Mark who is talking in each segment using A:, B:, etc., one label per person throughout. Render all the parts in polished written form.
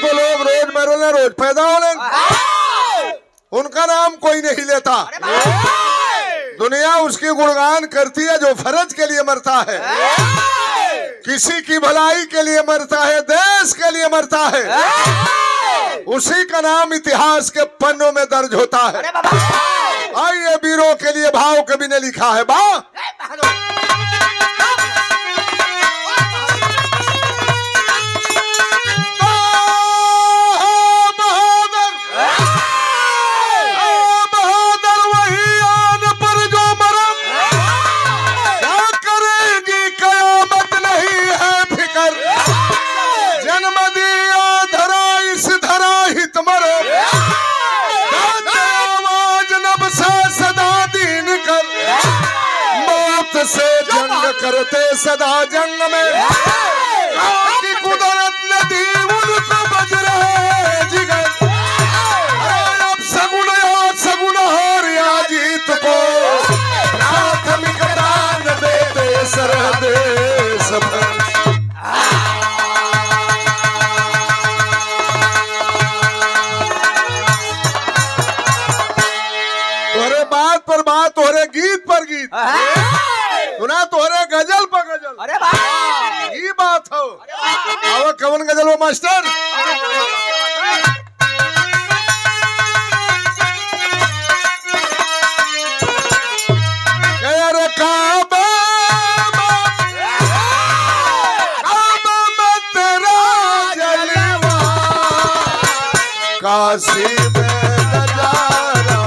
A: तो लोग रोज मरोले रोज पैदा होने, उनका नाम कोई नहीं लेता। दुनिया उसकी गुणगान करती है जो फर्ज के लिए मरता है, किसी की भलाई के लिए मरता है, देश के लिए मरता है, उसी का नाम इतिहास के पन्नों में दर्ज होता है। आइए वीरों के लिए भाव कवि ने लिखा है। बा से जंग करते सदा जंग में, की कुदरत ने दी उनको बज रहे जिगर। अब सगुन हार या जीत को प्राथमिकता न देते सरहद सफर। तोरे बात पर बात, तोरे गीत पर गीत, सुना तोरे गजल पर गजल। अरे भाई ये बात हो। अब कवन गजल हो मास्टर? अरे काबा में तेरा जलवा, काशी में नजारा,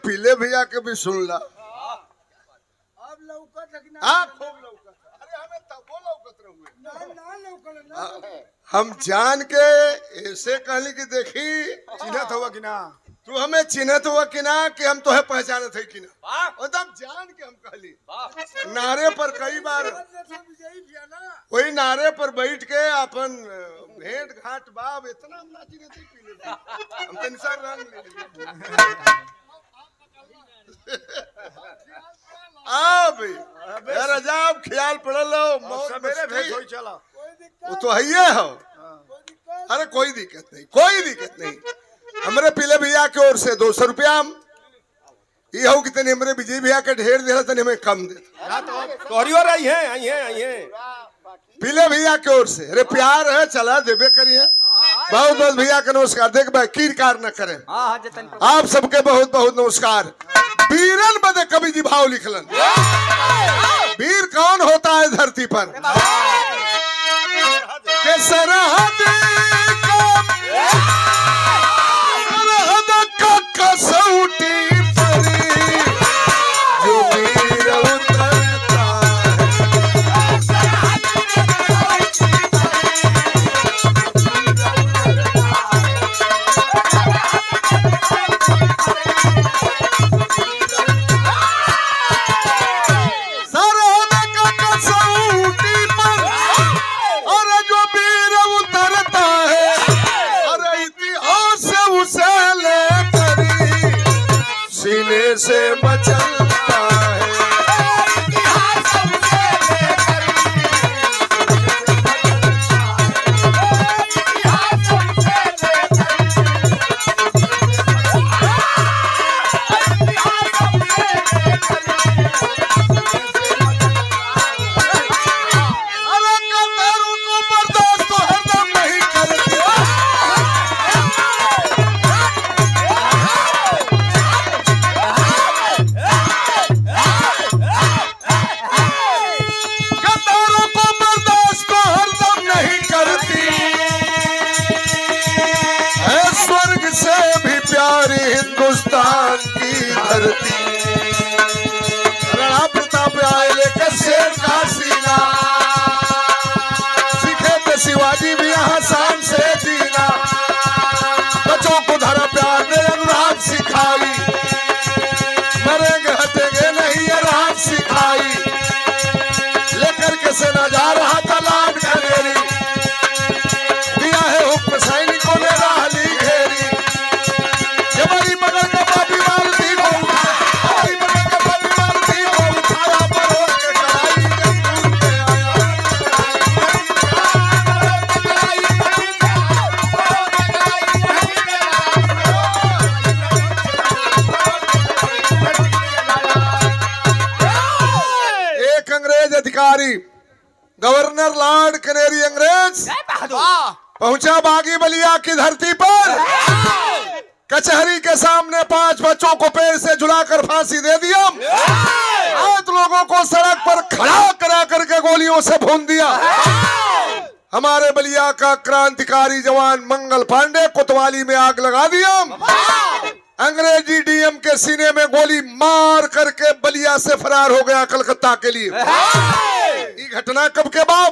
A: पीले भैया के भी सुन ला।
B: अब लौकत लगिना,
A: खूब लौकत। अरे हमें तब वो लौकत रहुए। हम जान के ऐसे कहली कि देखी
B: चिन्हत हुआ कि ना,
A: तू हमें चिन्हत हुआ कि ना, कि हम तोहे पहचानत है कि ना। एकदम जान के हम कहली। नारे पर कई बार वही नारे पर बैठ के अपन भेंट घाट बाब इतना हम ना चिन्हत ही पीले हम टेंशन रंग ले अब ख्याल पड़ल
B: चला
A: वो तो है हो। अरे कोई दिक्कत नहीं, कोई दिक्कत नहीं। हमारे पीले भैया की ओर से 200 रुपया ये हो कि तने हमारे विजय भैया के ढेर दे तने हमें कम दे पीले भैया की ओर से। अरे प्यार है, चला देवे करिए। बहुत बहुत भैया का नमस्कार। देख भाई कीरकार न करें। आप सबके बहुत बहुत नमस्कार। वीरन बदे कवि जी भाव लिखलन। वीर कौन होता है धरती पर? के सरहद का कसौटी परी जो वीर उतरता से मचलता है। अरे कतर क्रांतिकारी गवर्नर लॉर्ड कैनेरी अंग्रेज पहुंचा बागी बलिया की धरती पर। कचहरी के सामने 5 बच्चों को पेड़ से झुलाकर फांसी दे दिया। 8 लोगों को सड़क पर खड़ा करा करके गोलियों से भून दिया। हमारे बलिया का क्रांतिकारी जवान मंगल पांडे कोतवाली में आग लगा दिया। अंग्रेजी डीएम के सीने में गोली मार करके बलिया से फरार हो गया कलकत्ता के लिए। ये घटना कब के बाद?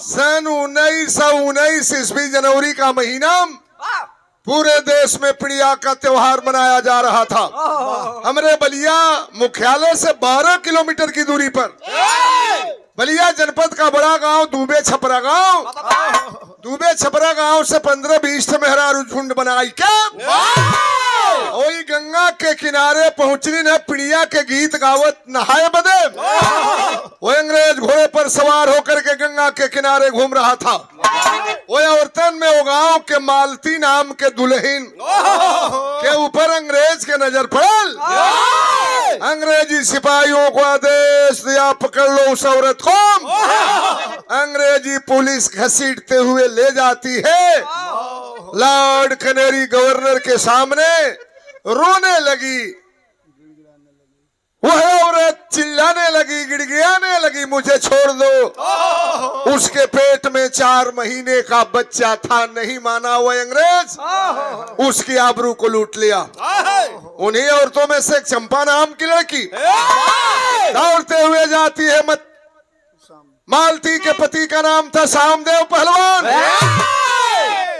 A: सन 1919 ईस्वी जनवरी का महीना। पूरे देश में पिड़िया का त्योहार मनाया जा रहा था। हमारे बलिया मुख्यालय से 12 किलोमीटर की दूरी पर बलिया जनपद का बड़ा गांव दूबे छपरा गांव। दूबे छपरा गांव से 15-20 मेहरारू झुंड बनाई क्या वही गंगा के किनारे पहुंचनी न पिड़िया के गीत गावत नहाए बदे। वो अंग्रेज घोड़े पर सवार होकर के गंगा के किनारे घूम रहा था। वो औरतन में वो गांव के मालती नाम के दुल्हन के ऊपर अंग्रेज के नजर पड़ल। अंग्रेजी सिपाहियों को आदेश दिया पकड़ लो उस औरत को। अंग्रेजी पुलिस घसीटते हुए ले जाती है। लॉर्ड कैनेरी गवर्नर के सामने रोने लगी। वह औरत चिल्लाने लगी, गिड़गिड़ाने लगी, मुझे छोड़ दो। उसके पेट में 4 महीने का बच्चा था। नहीं माना वह अंग्रेज, उसकी आबरू को लूट लिया। उन्हीं औरतों में से एक चंपा नाम की लड़की दौड़ते हुए जाती है। मालती के पति का नाम था सामदेव पहलवान।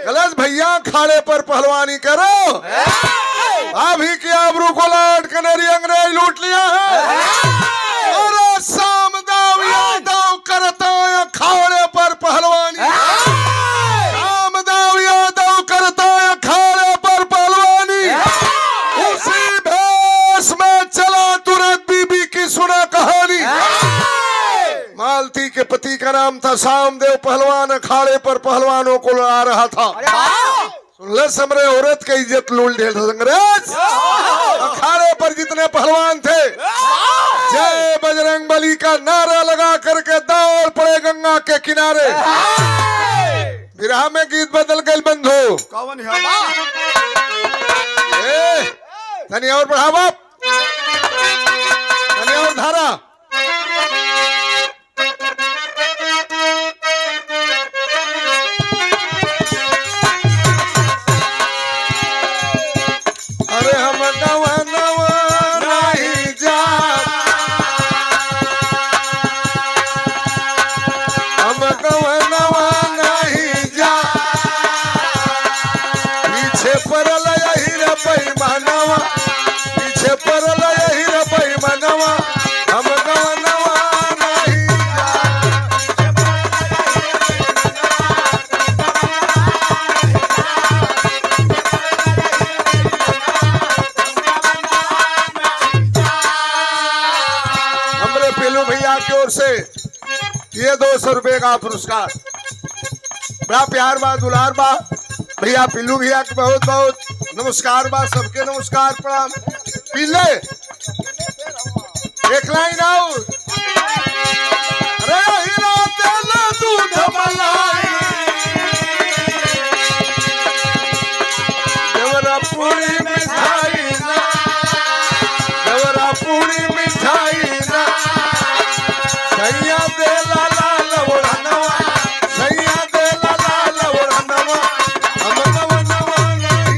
A: गलत भैया खाड़े पर पहलवानी करो। अभी की आबरू को लॉर्ड कैनेरी अंग्रेज लूट लिया है। और सामदेव यादव करता है खाड़े पर पहलवानी। सामदेव यादव करता है खाड़े पर पहलवानी। उसी भेष में चला तुरंत बीबी की सुना कहानी। मालती के पति का नाम था सामदेव पहलवान। अखाड़े पर पहलवानों को लड़ा रहा था। समरे औरत की इज्जत लूट ढेर अंग्रेज। अखाड़े पर जितने पहलवान थे जय बजरंग बली का नारा लगा करके दौड़ पड़े गंगा के किनारे। विरह में गीत बदल गए बंधु।
B: कौन
A: धनी और बढ़ावा, धनी और धारा। अरे हम नवा नवा नहीं जा, हम नवा नवा नहीं जा, पीछे पड़ल यही रे बेईमानवा, पीछे पड़ल यही रे बेईमानवा। हम नवा नवा नहीं जा। हमरे पीलू भैया की ओर से ये 200 रुपए का पुरस्कार। बड़ा प्यार बा, दुलार बा। भैया पिल्लू भैया के बहुत बहुत नमस्कार बा। सबके नमस्कार प्रणाम। पिल्ले एक लाइन और। अरे हीरा तेल दूध मलाई, देवरा पूरी मिठाई ना, देवरा पूरी मिठाई ना, सैया दे लाला लवड़ा नवा, सैया दे लाला लवड़ा नवा। हम नवा नवा नहीं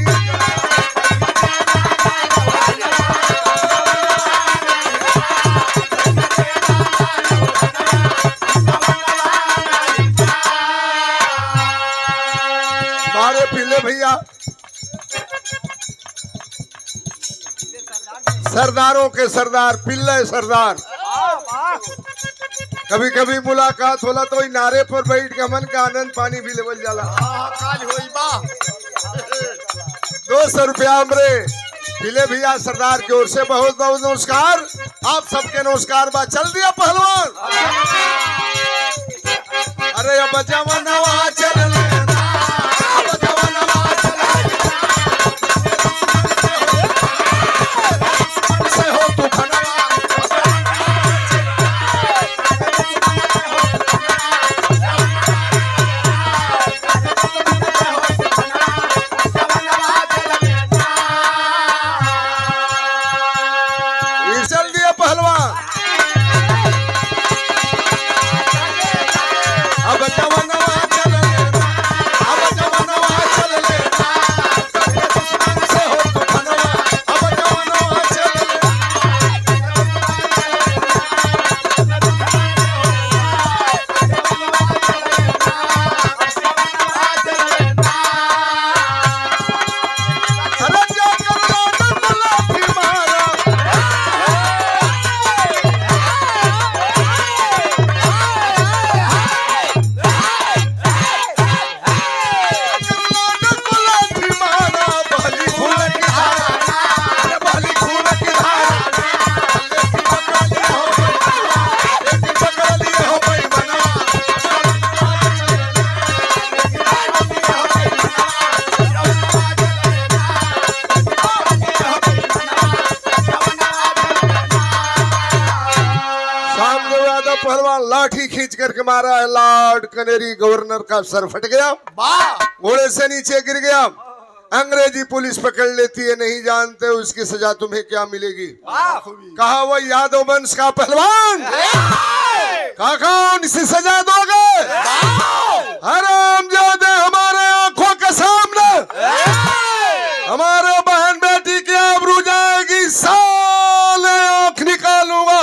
A: मारे पीले भैया। सरदारों के सरदार पिल्ले सरदार। कभी कभी मुलाकात होला तो नारे पर बैठ के मन का आनंद पानी भी लेवल जाला।
B: काज होई बा।
A: 200 रुपया हमरे पिले भैया सरदार की ओर से बहुत बहुत नमस्कार। आप सबके नमस्कार बा। चल दिया पहलवान। अरे अब जवानवा चल लेना, अब जवानवा चल लेना, से हो तू खनवा। खींच करके मारा है। लॉर्ड कनेरी गवर्नर का सर फट गया, घोड़े से नीचे गिर गया। अंग्रेजी पुलिस पकड़ लेती है, नहीं जानते उसकी सजा तुम्हें क्या मिलेगी। कहा वो यादव वंश का पहलवान, कहा कौन सी सजा दोगे? हरामजादे, हमारे आंखों के सामने हमारे बहन बेटी की आबरू जाएगी, साले आंख निकालूंगा।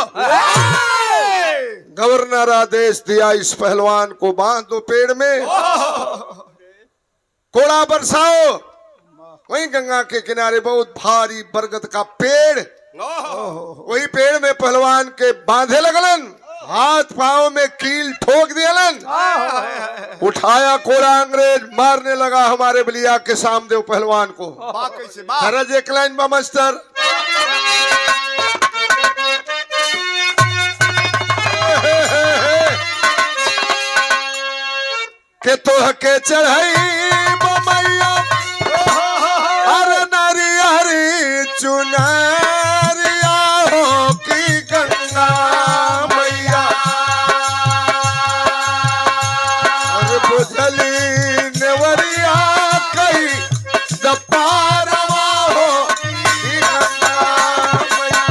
A: गवर्नर आदेश दिया, इस पहलवान को बांध दो पेड़ में, कोड़ा बरसाओ। वहीं गंगा के किनारे बहुत भारी बरगद का पेड़, वही पेड़ में पहलवान के बांधे लगलन, हाथ पांव में कील ठोक दियलन। उठाया कोड़ा, अंग्रेज मारने लगा हमारे बलिया के सामदेव पहलवान को। खरज एक लाइन बा मास्टर। के तोह के चढ़ाई मैया, अरे नारियारी चुनरिया हो की गंगा मैया, अरे बुझली नेवरिया कई दपारवा हो की गंगा मैया।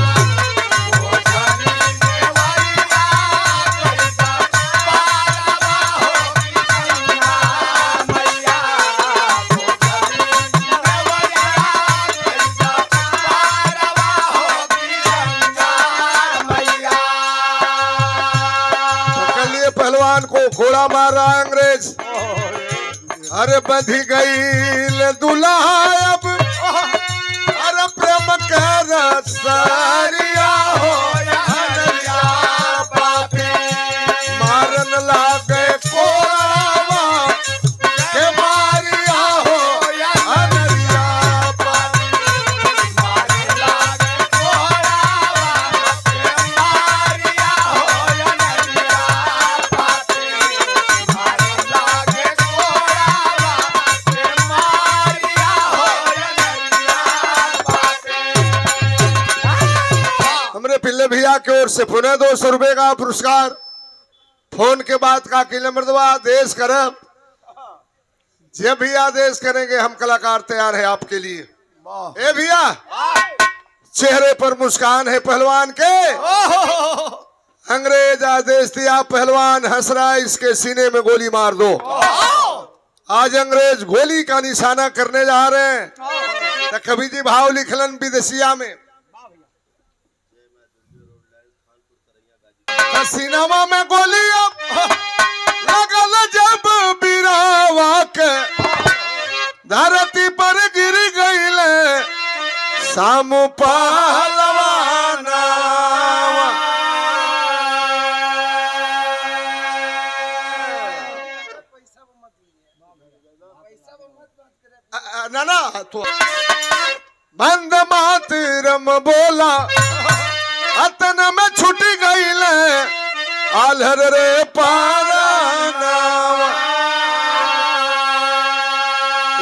A: पहलवान को घोड़ा मार रहा है अंग्रेज। अरे बधी गई दुल्हा अब, अरे प्रेम कर सारिया हो अनरिया पापी, मारन लागे कोरावा के मारिया हो अनरिया पापी, मारन लागे कोरावा के मारिया हो अनरिया पापी, मारन लागे कोरावा के मारिया हो अनरिया पापी। हमरे पिल्ले भैया की ओर से पुनः 200 रुपए का पुरस्कार। फोन के बाद का किले मर्दवा आदेश करब, जब भी आदेश करेंगे हम कलाकार तैयार है आपके लिए। ए भैया, चेहरे पर मुस्कान है पहलवान के। अंग्रेज आदेश दिया, पहलवान हंस रहा है, इसके सीने में गोली मार दो। आज अंग्रेज गोली का निशाना करने जा रहे हैं। तो कभी जी भाव लिखलन विदेशिया में, सीनामा में गोली लगल जब बिरावा के, धरती पर गिर गईले सामू पहलवाना। ना तो बंद मातरम बोला, अतन में छुट गईले आलर रे पाराना।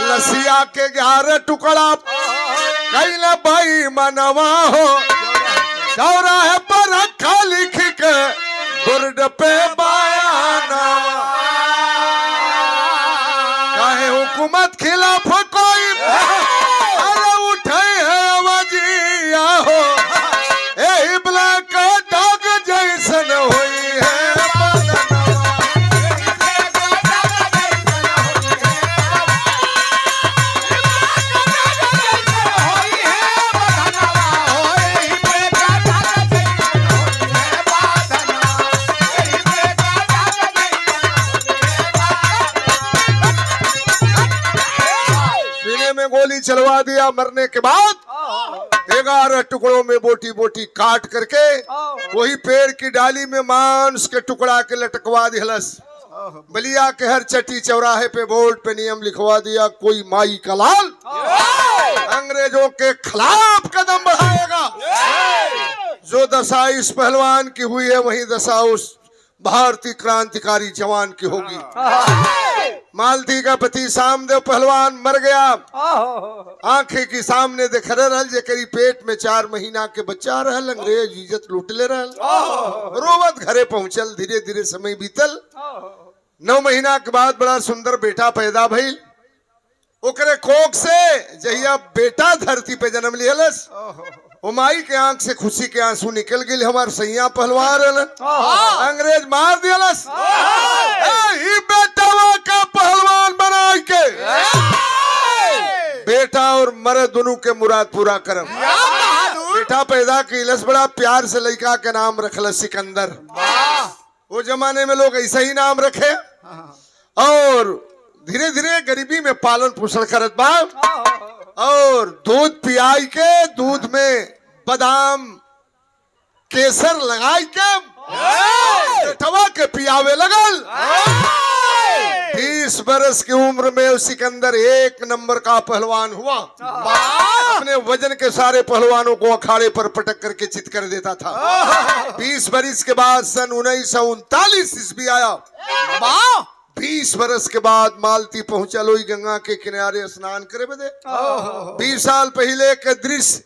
A: लसिया के 11 टुकड़ा कैले भाई मनवा हो, चौराहे पर रखा लिख के बोर्ड पे बयाना। काहे हुकूमत खिलाफ कोई अरे उठे है आवाजिया हो, ए ब्लैक डॉग जैसन हुई है गोली चलवा दिया। मरने के बाद 11 टुकड़ों में बोटी बोटी काट करके वही पेड़ की डाली में मांस के टुकड़ा के लटकवा दिलस। बलिया के हर चट्टी चौराहे पे बोर्ड पे नियम लिखवा दिया, कोई माई का लाल अंग्रेजों के खिलाफ कदम बढ़ाएगा। जो दशा इस पहलवान की हुई है वही दशा उस भारतीय क्रांतिकारी जवान की होगी। मालती का पति सामदेव पहलवान मर गया। आंखें की सामने देख रहल जेकरी पेट में 4 महीना के बच्चा रहल। अंग्रेज इज्जत लूट ले रहल। रोवत घरे पहुंचल। धीरे धीरे समय बीतल। 9 महीना के बाद बड़ा सुंदर बेटा पैदा भइल। ओकरे कोख से जहिया बेटा धरती पे जन्म लिहलस, वो माई के आंख से खुशी के आंसू निकल गए। हमार सैया पहलवान अंग्रेज मार दियलस। बेटा का पहलवान बना के बेटा और मर्द दोनों के मुराद पूरा करम। बेटा पैदा किलस, बड़ा प्यार से लड़का के नाम रखल सिकंदर। वो जमाने में लोग ऐसा ही नाम रखे। और धीरे धीरे गरीबी में पालन पोषण करत बा। और दूध पियाई के, दूध में बादाम केसर लगाई के बेटवा के पियावे लगल। 20 बरस की उम्र में उस सिकंदर 1 नंबर का पहलवान हुआ। अपने वजन के सारे पहलवानों को अखाड़े पर पटक करके चित कर देता था। 20 बरस के बाद सन 1939 ईस्वी आया। 20 बरस के बाद मालती पहुंचा लोई गंगा के किनारे स्नान करे बदे। 20 साल पहले के दृश्य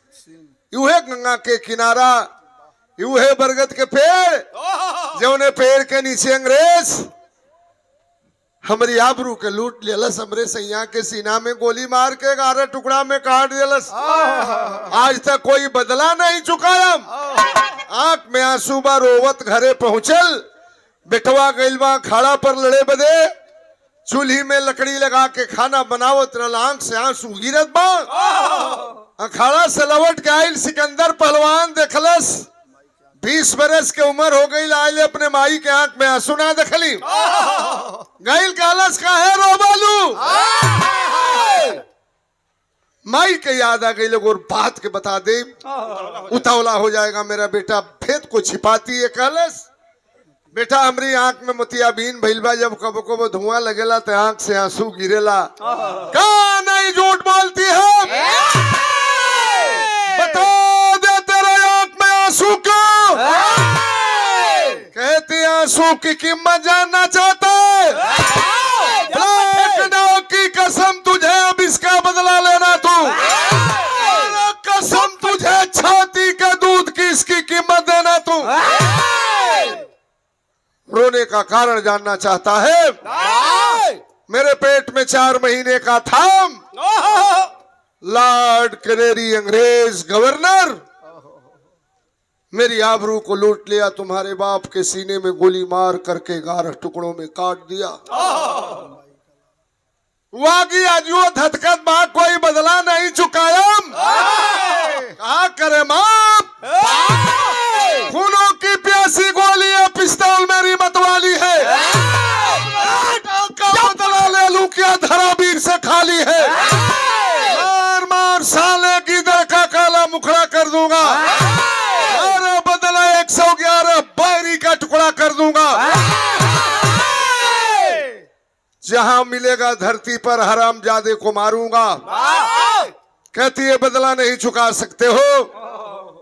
A: यूहे गंगा के किनारा, यूहे बरगद के पेड़, जौने पेड़ के नीचे अंग्रेज हमारी आबरू के लूट लेलस। हमरे सैया के सीना में गोली मार के 11 टुकड़ा में काट देलस। आज तक कोई बदला नहीं चुकाया। आंख में आंसू बा, रोवत घरे पहुंचल। बेटवा गइलवा खाड़ा पर लड़े बदे। चूल्ही में लकड़ी लगा के खाना बनावत रहल। आंख से आंसू गिरत बा। अखाड़ा से लौट के आइल सिकंदर पहलवान देखलस। 20 बरस के उम्र हो गई। आइले अपने माई के आंख में आंसू ना देखली। गइल कहलस काहे रोबालू। माई के याद आ गई। लोग और बात के बता दे, उतावला हो जाएगा मेरा बेटा। भेद को छिपाती है। कहलस बेटा हमरी आंख में मोतियाबीन भइल बा। जब कबो कबो धुआं लगेला तो आंख से आंसू गिरेला। का नहीं झूठ बोलती है। बता दे तेरे आंख में आंसू क्यों। कहती आंसू की कीमत जानना चाहता है। की कसम तुझे अब इसका बदला लेना तू। कसम तुझे छाती के दूध की इसकी कीमत देना तू। रोने का कारण जानना चाहता है। मेरे पेट में 4 महीने का था। लॉर्ड कैनेरी अंग्रेज गवर्नर मेरी आबरू को लूट लिया। तुम्हारे बाप के सीने में गोली मार करके 11 टुकड़ों में काट दिया। वागी आजो धतकत मां कोई बदला नहीं चुकाया। कहा करे मां, खूनों की प्यासी गोली है, पिस्तौल मेरी मतवाली है। का बदला ले लूं क्या धरावीर से खाली है। मार मार साले की दर का काला मुखड़ा कर दूंगा। अरे बदला 111 बैरी का टुकड़ा कर दूंगा। जहां मिलेगा धरती पर हरामजादे को मारूंगा। कहती है बदला नहीं चुका सकते हो।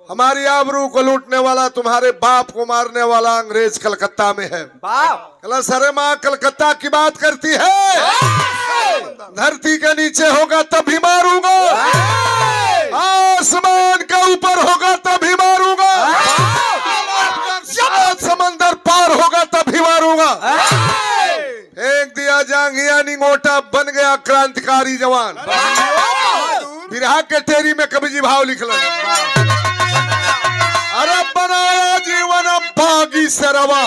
A: हमारी आबरू को लूटने वाला, तुम्हारे बाप को मारने वाला अंग्रेज कलकत्ता में है। सरे माँ कलकत्ता की बात करती है। धरती के नीचे होगा तभी मारूंगा। आसमान के ऊपर होगा तभी मारूंगा। समंदर पार होगा तभी मारूंगा। फेंक दिया जांघिया निंगोटा, बन गया क्रांतिकारी जवान। बिरहा के टेरी में कवि भाव लिखल। अरे बनाया जीवन बागी से रवा।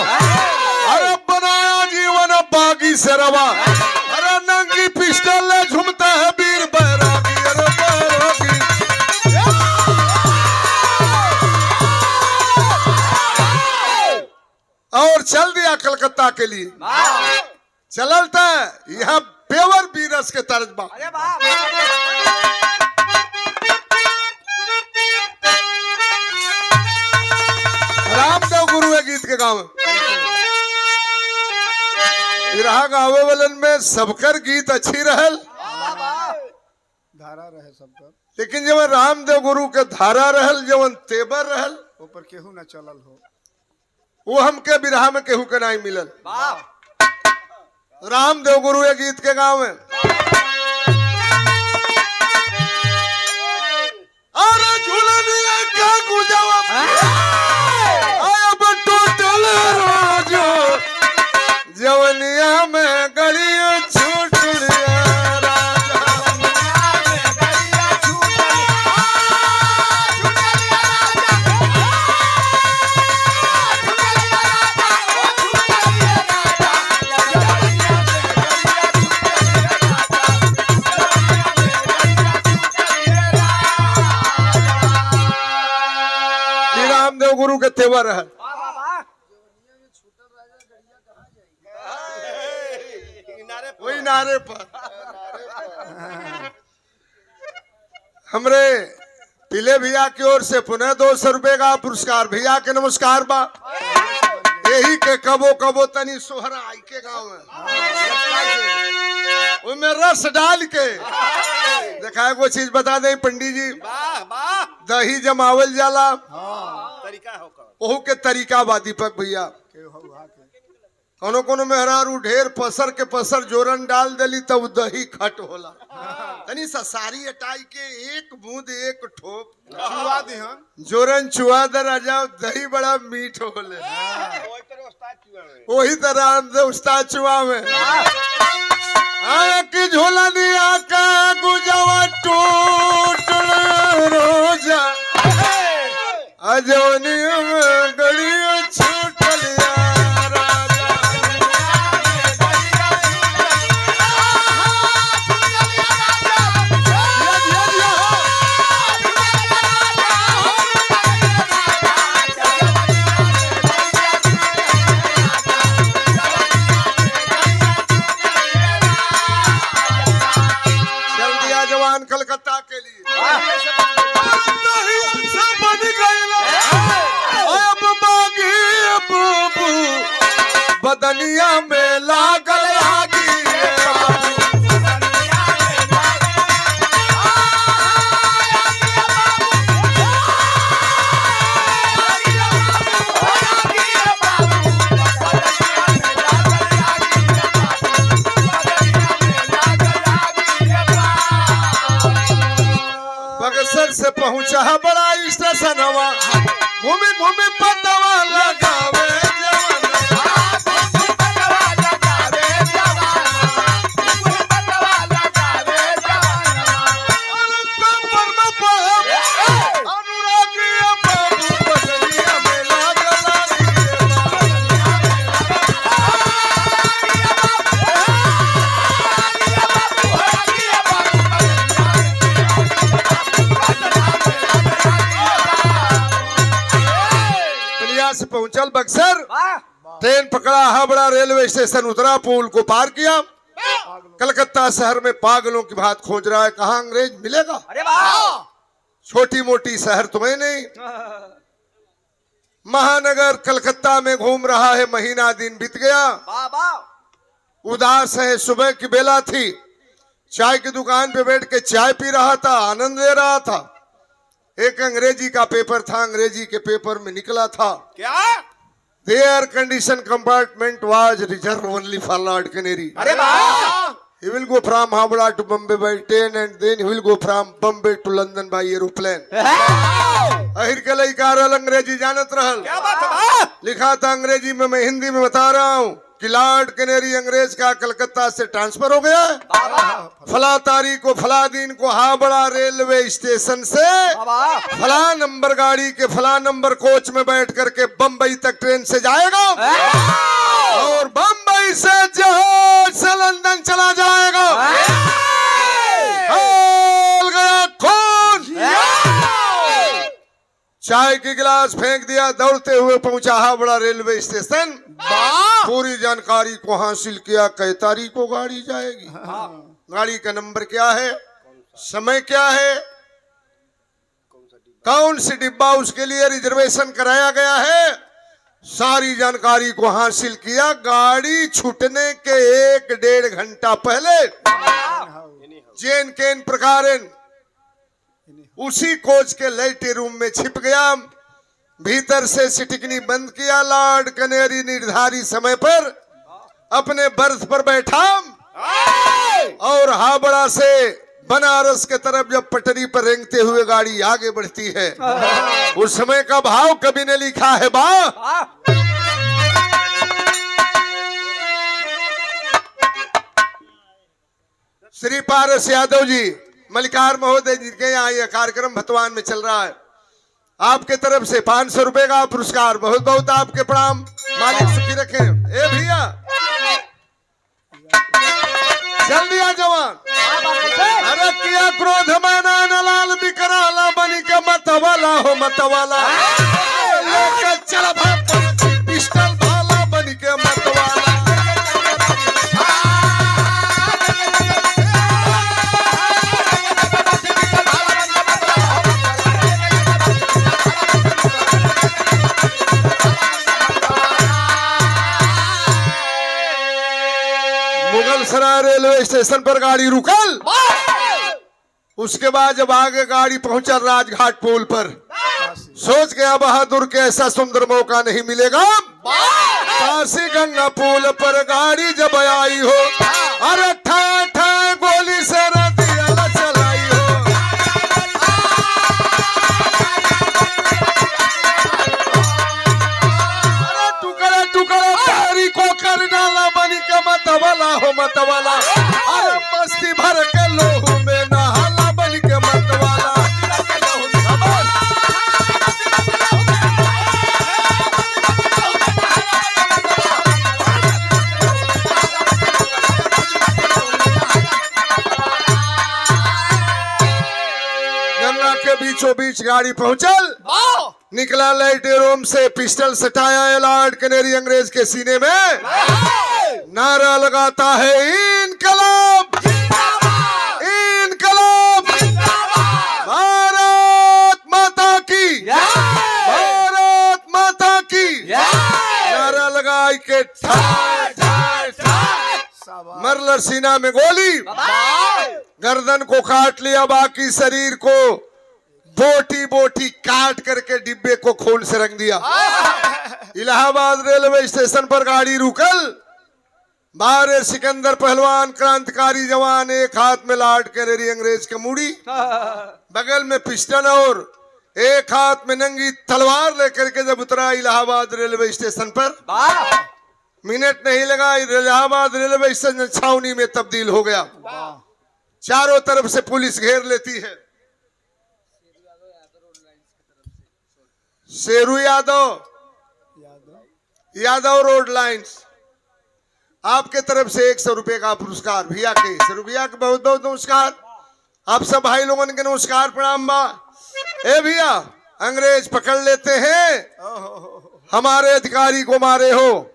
A: अरे बनाया जीवन बागी से रवा। अरे नंगी पिस्टल झूमता है वीर बैरागी। अरे बैरागी और चल दिया कलकत्ता के लिए। चलता यहाँ पेवर बीरस के तर्ज बा। रामदेव गुरु है गीत के गाँव। रहा गावे वालन में सबकर गीत अच्छी रहल,
B: धारा रहे सबका।
A: लेकिन जब रामदेव गुरु के धारा रहल, जवन तेबर रहल,
B: ऊपर केहू न चलल हो।
A: वो हमके बिरहा में केहू के नहीं मिलल। रामदेव गुरु ये गीत के गाँव में अरे झूलनिया का गुजावा अब टूटल रोजो जवनिया में गलियां छूट लिया रामदेव गुरु के तेवर है वही नारे पर हमरे पीले भैया की ओर से पुनः 200 रुपए का पुरस्कार। भैया के नमस्कार बा। यही के कबो कबो तनी सोहरा आई के गाँव में उसमें रस डाल के देखा वो चीज बता दें पंडित जी। दही जमावल जाला ओहू के तरीका बा दीपक भैया। कोनो कोनो मेहरारू ढेर पसर के पसर जोरन डाल देली तब दही खट होला। तनी सा सारी हटाई के एक बूंद एक ठोप
B: चुआ दिहन
A: जोरन चुआ दे राजा दही बड़ा मीठ होले। वही तरह हमसे उस्ताद चुआ में की झोला दिया का गुजावा टूट रोजा अजवनिया में गड़िया छूट लिया कलकत्ता के लिए बन गई बदनिया में लागल आगी बक्सर से पहुंचा बड़ा स्टेशन हवा घूमी घूमी पतवा लगावे से पहुंचल बक्सर ट्रेन पकड़ा हावड़ा रेलवे स्टेशन उतरा पुल को पार किया। कलकत्ता शहर में पागलों की बात खोज रहा है कहां अंग्रेज मिलेगा। छोटी मोटी शहर तुम्हें नहीं महानगर कलकत्ता में घूम रहा है। महीना दिन बीत गया उदास है। सुबह की बेला थी चाय की दुकान पे बैठ के चाय पी रहा था आनंद ले रहा था। एक अंग्रेजी का पेपर था अंग्रेजी के पेपर में निकला था
B: क्या
A: The air conditioned compartment was reserved only for Lord Canary.
B: अरे वाह
A: He will go from Howrah to Bombay by train and then he will go from Bombay to London by aeroplane. अहिर के लई कारल अंग्रेजी जानत रहल।
B: क्या बात है
A: लिखा था अंग्रेजी में मैं हिंदी में बता रहा हूँ कि लॉर्ड कैनेरी अंग्रेज का कलकत्ता से ट्रांसफर हो गया। फला तारीख को फला दिन को हावड़ा रेलवे स्टेशन से फला नंबर गाड़ी के फला नंबर कोच में बैठ करके बम्बई तक ट्रेन से जाएगा और बम्बई से जहाज से लंदन चला जाएगा। गया खून चाय की गिलास फेंक दिया दौड़ते हुए पहुंचा हावड़ा रेलवे स्टेशन। पूरी जानकारी को हासिल किया कई तारीख को गाड़ी जाएगी। गाड़ी का नंबर क्या है समय क्या है कौन सी डिब्बा उसके लिए रिजर्वेशन कराया गया है सारी जानकारी को हासिल किया। गाड़ी छूटने के 1-1.5 घंटा पहले जेन केन प्रकारन उसी कोच के लेटे रूम में छिप गया। भीतर से सिटिकनी बंद किया। लॉर्ड कैनेरी निर्धारित समय पर अपने बर्थ पर बैठा और हावड़ा से बनारस के तरफ जब पटरी पर रेंगते हुए गाड़ी आगे बढ़ती है, उस समय का भाव कवि ने लिखा है बा श्री पारस यादव जी मलिकार महोदय जी के यहाँ यह कार्यक्रम भतवान में चल रहा है। आपके तरफ से 500 रुपए का पुरस्कार, बहुत बहुत आपके प्रणाम, मालिक सुखी रखे। ए भैया जल्दी आ जवान, अरे किया क्रोध माना न लाल बिकराला बनी के मतवाला हो मतवाला, लेके चल पिस्टल भाला बनी के मतवाला। मुगलसराय रेलवे स्टेशन पर गाड़ी रुकल, उसके बाद जब आगे गाड़ी पहुंचा राजघाट पुल पर, सोच गया बहादुर के ऐसा सुंदर मौका नहीं मिलेगा। काशी गंगा पुल पर गाड़ी जब आई हो, अरे ठा ठा गोली से रतिया चलाई हो। अरे टुकड़ा टुकड़ा गाड़ी को कर डाला बनी के मतवाला हो मतवाला, अरे मस्ती भर के लोहू में नहाला बनी के मतवाला। गंगा के बीचों बीच गाड़ी पहुंचल, निकला लाइटे रूम से, पिस्टल सटाया एलार्ड कैनेरी अंग्रेज के सीने में, नारा लगाता है इनकलाब इनकलाब, भारत माता की, भारत माता की। नारा लगाई के मरलर सीना में गोली, गर्दन को काट लिया, बाकी शरीर को बोटी बोटी काट करके डिब्बे को खून से रंग दिया। इलाहाबाद रेलवे स्टेशन पर गाड़ी रुकल, बाहर सिकंदर पहलवान क्रांतिकारी जवान, एक हाथ में लॉर्ड कैनेरी अंग्रेज की मूड़ी, बगल में पिस्टल और एक हाथ में नंगी तलवार लेकर के जब उतरा इलाहाबाद रेलवे स्टेशन पर, मिनट नहीं लगा इलाहाबाद रेलवे स्टेशन छावनी में तब्दील हो गया। चारों तरफ से पुलिस घेर लेती है। शेरू यादव रोड लाइन्स आपके तरफ से 100 रुपए का पुरस्कार, भैया के शेरू भैया के बहुत बहुत नमस्कार। आप सब भाई लोगों के नमस्कार प्रणाम बा। ए भैया अंग्रेज पकड़ लेते हैं, हमारे अधिकारी को मारे हो,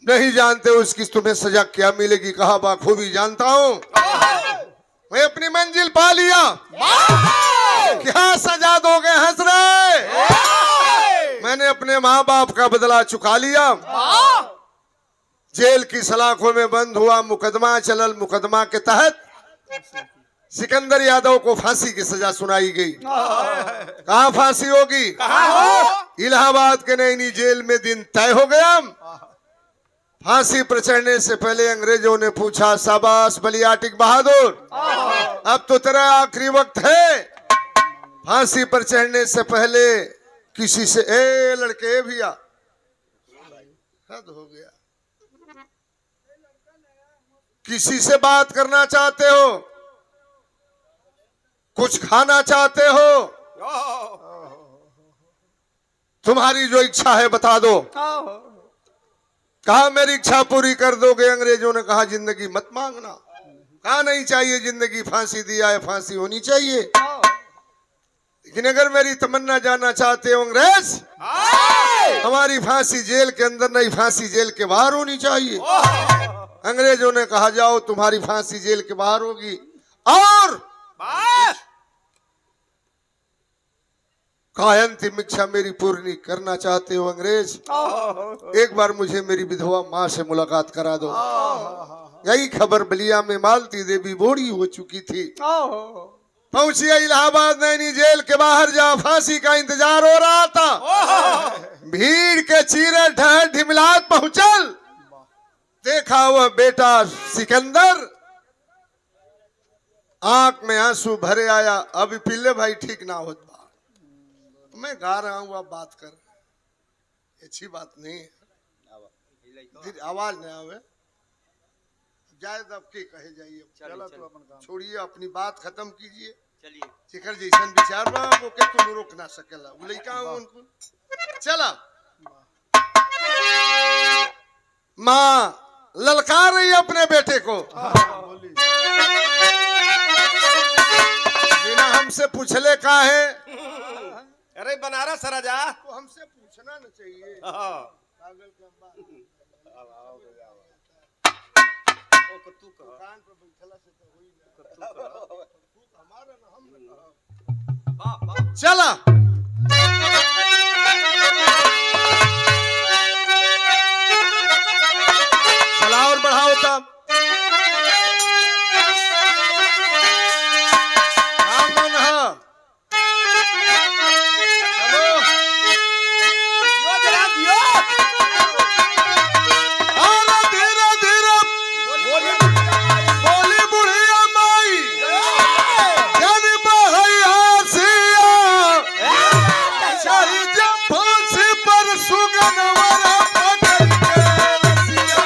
A: नहीं जानते उसकी तुम्हें सजा क्या मिलेगी, कहा बाखूबी जानता हूं, मैं अपनी मंजिल पा लिया, क्या सजा दोगे हंस रहे, मैंने अपने माँ बाप का बदला चुका लिया, जेल की सलाखों में बंद हुआ, मुकदमा चलल, मुकदमा के तहत सिकंदर यादव को फांसी की सजा सुनाई गई। कहाँ फांसी होगी, इलाहाबाद के नैनी जेल में दिन तय हो गया। फांसी पर चढ़ने से पहले अंग्रेजों ने पूछा, शाबाश बलियाटिक बहादुर, अब तो तेरा आखिरी वक्त है। फांसी पर चढ़ने से पहले किसी से, ए लड़के भैया हद हो गया, किसी से बात करना चाहते हो, कुछ खाना चाहते हो, तुम्हारी जो इच्छा है बता दो। कहा मेरी इच्छा पूरी कर दोगे। अंग्रेजों ने कहा जिंदगी मत मांगना। कहा नहीं चाहिए जिंदगी, फांसी दिया है, फांसी होनी चाहिए, लेकिन अगर मेरी तमन्ना जानना चाहते हो अंग्रेज, हमारी फांसी जेल के अंदर नहीं, फांसी जेल के बाहर होनी चाहिए। अंग्रेजों ने कहा जाओ तुम्हारी फांसी जेल के बाहर होगी। और कहा अंतिम इच्छा मेरी पूरी करना चाहते हो अंग्रेज, एक बार मुझे मेरी विधवा माँ से मुलाकात करा दो। यही खबर बलिया में मालती देवी बूढ़ी हो चुकी थी। पहुंची इलाहाबाद नैनी जेल के बाहर, जहाँ फांसी का इंतजार हो रहा था। भीड़ के चीरे ढह ढिमिलात पहुंचल, देखा वह बेटा सिकंदर, आंख में आंसू भरे आया। अभी पिल्ले भाई ठीक ना होत बा, मैं गा रहा हूं, आप बात कर, अच्छी बात नहीं है, आवाज नहीं आवे, जाए अब के कहे जाइए,
B: चलो तू अपन काम
A: छोड़िए, अपनी बात खत्म कीजिए।
C: चलिए
A: जेकर जैसन विचार बा वो के तुम रोक ना सकेला, वो लइका हो उनको। चला माँ ललकार रही अपने बेटे को,
B: बोली
A: बिना हमसे पूछले का है।
C: अरे बनारस राजा
A: तो हमसे पूछना न चाहिए,
C: हाँ।
A: पागल के अम्मा।
C: तू कह
A: दुकान पे बैठला से तो होई ना, तू हमारा ना हम न कहब।
C: वाह वाह
A: चला चला और बढ़ाओ तब। हाँ मन है, चलो
C: दियो जरा दियो
A: और धीरे धीरे बोली बुढ़िया माई जानी बहैया सिया चाही जब फांसी पर सुगनवरा पकड़ के रसिया।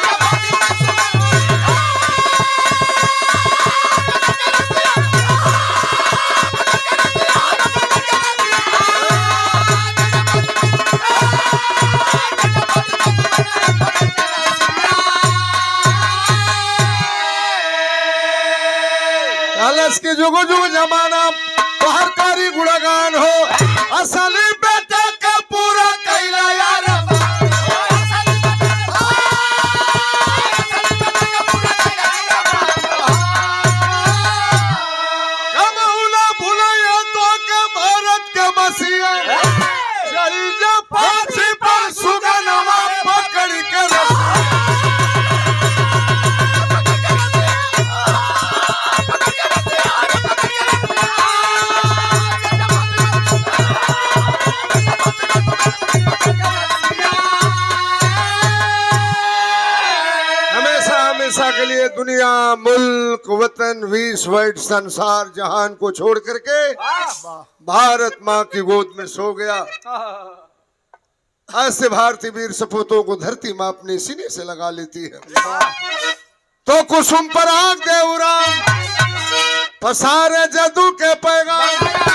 A: लालच के जुगो जुग जमाना बाहर कारी गुणगान हो, असली बेटा का पूरा कैला यार। कबहुला भुलैया तो के भारत के बसिया चली जा फांसी पर सुगनवा पकड़ के रसिया। हमेशा हमेशा के लिए दुनिया, मुल्क, वतन, विश्व, वर्ल्ड, संसार, जहान को छोड़ करके भारत माँ की गोद में सो गया। ऐसे भारतीय वीर सपूतों को धरती माँ अपने सीने से लगा लेती है। तो कुसुम पर आग दे उड़ान, पसारे जदू के पैगाम।